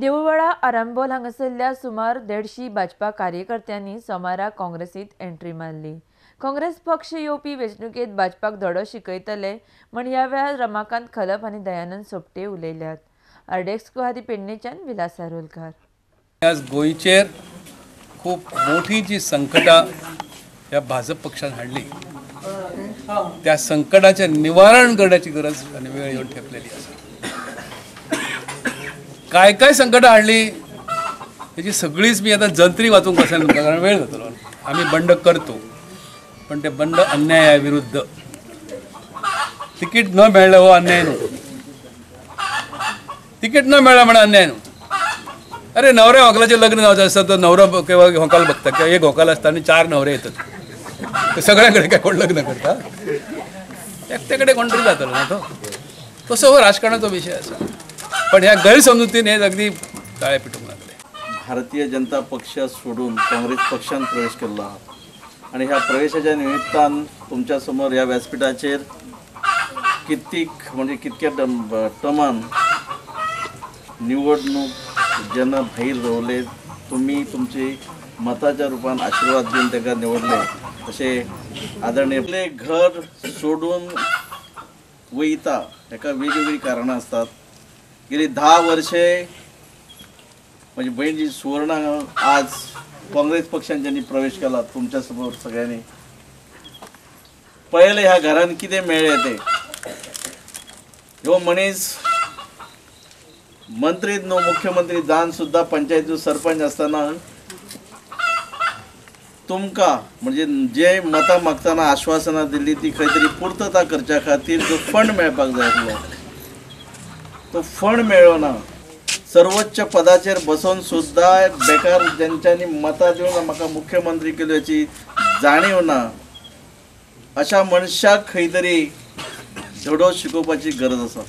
देऊळवाडा आरांबोल हांगासरल्या सुमार 150 भाजपा कार्यकर्त्यांनी सोमारा काँग्रेसीत एंट्री मारली। काँग्रेस पक्ष येवपी वेंचणुकेत भाजपाक धडो शिकयतले म्हण ह्या वेळार रमाकांत खलप आनी दयानंद सोपटे उलयल्यात। आरडेक्स गुवाहाटी पेडणेच्यान विलास आरोलकार। आज गोंयचेर खूब मोठी जी संकटां ह्या भाजप पक्षान हाडली त्या संकटाचें निवारण करण्याची गरज आनी वेळ येवन ठेपलेली आसा। काय संकटां हाडली हेची सगळीच मी आतां जंत्री वाचूंक वचना तुमकां, कारण वेळ जातलो। आमी बंड करतो पण ते बंड अन्याया विरुद्ध। तिकीट न मेळ्ळें हो अन्याय न्हू, तिकीट न मेळ्ळें म्हणून अन्याय न्हू। अरे नवऱ्या व्हंकलाचें लग्न जावचें आसता तर नवरो केवळ व्हंकल बघता किंवा एक व्हंकल आसता आनी 4 न्हवरे येतात, सगळ्यां कडेन काय कोण लग्न करता? एकटे कडेन कोण तरी जातलो ना तो। तसो हो राजकारणाचो विशय आसा, पण ह्या गैरसमजुतीन हे अगदी ताळे पिटूंक लागले। भारतीय जनता पक्ष सोडून काँग्रेस पक्षात प्रवेश केला आहात आणि ह्या प्रवेशाच्या निमित्तान तुमच्या समोर या व्यासपीठाचेर कितक्या टमान निवडणूक जन भायर रोवले, तुम्ही तुमची मताच्या रूपान आशीर्वाद दिवन ताका निवडले। अशे आदरणीय घर सोडून वयता हेका वेगवेगळी कारणां असतात। गेली 10 वर्षे म्हणजे बहीण जी सुवर्णा आज काँग्रेस पक्षान ज्यांनी प्रवेश केला तुमच्या समोर सगळ्यांनी पळयलें ह्या घरान कितें मेळ्ळें ते। ह्यो मनीस मंत्री न्हू, मुख्यमंत्री जावन सुद्धा पंचायतीचो सरपंच आसतना तुमकां म्हणजे जे मतां मागतना आश्वासनां दिल्ली ती खंय तरी पूर्तता करच्या खातीर जो फंड मेळपाक जाय आसलो तो फंड मेळ्ळो ना। सर्वोच्च पदाचेर बसून सुद्धा बेकार ज्यांच्यांनी मतां दिवन म्हाका मुख्यमंत्री केलो हाची जाणीव ना, अशा मनशाक खंय तरी धडो शिकोवपाची गरज आसा।